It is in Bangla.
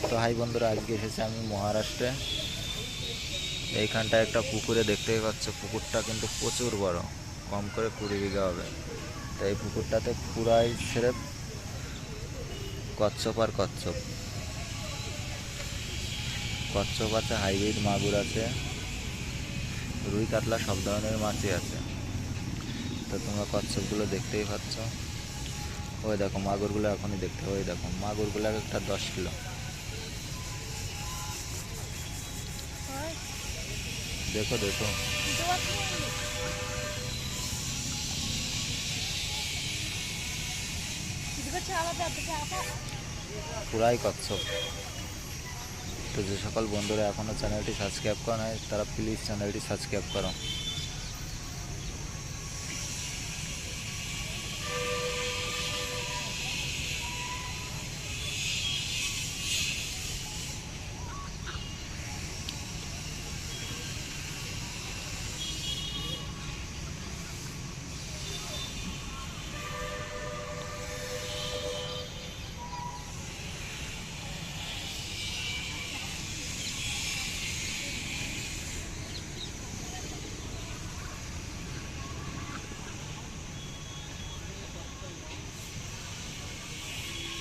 তো হাই বন্ধুরা, আজকে এসেছি আমি মহারাষ্ট্রে। এইখানটায় একটা পুকুরে দেখতেই পাচ্ছ, পুকুরটা কিন্তু প্রচুর বড়, কম করে 20 বিঘা হবে। তো এই পুকুরটাতে পুরাই সেরেফ কচ্ছপ আর কচ্ছপ। কচ্ছপ আছে, হাইব্রিড মাগুর আছে, রুই কাতলা সব ধরনের মাছই আছে। তো তোমরা কচ্ছপগুলো দেখতেই পাচ্ছ। ওই দেখো মাগুরগুলো এখনই দেখতে, ওই দেখো মাগুরগুলো একটা 10 কিলো। দেখো দেখো, পুরাই কচ্ছপ। তো যে সকল বন্ধুরা এখনও চ্যানেলটি সাবস্ক্রাইব করে নাই, তারা প্লিজ চ্যানেলটি সাবস্ক্রাইব করো।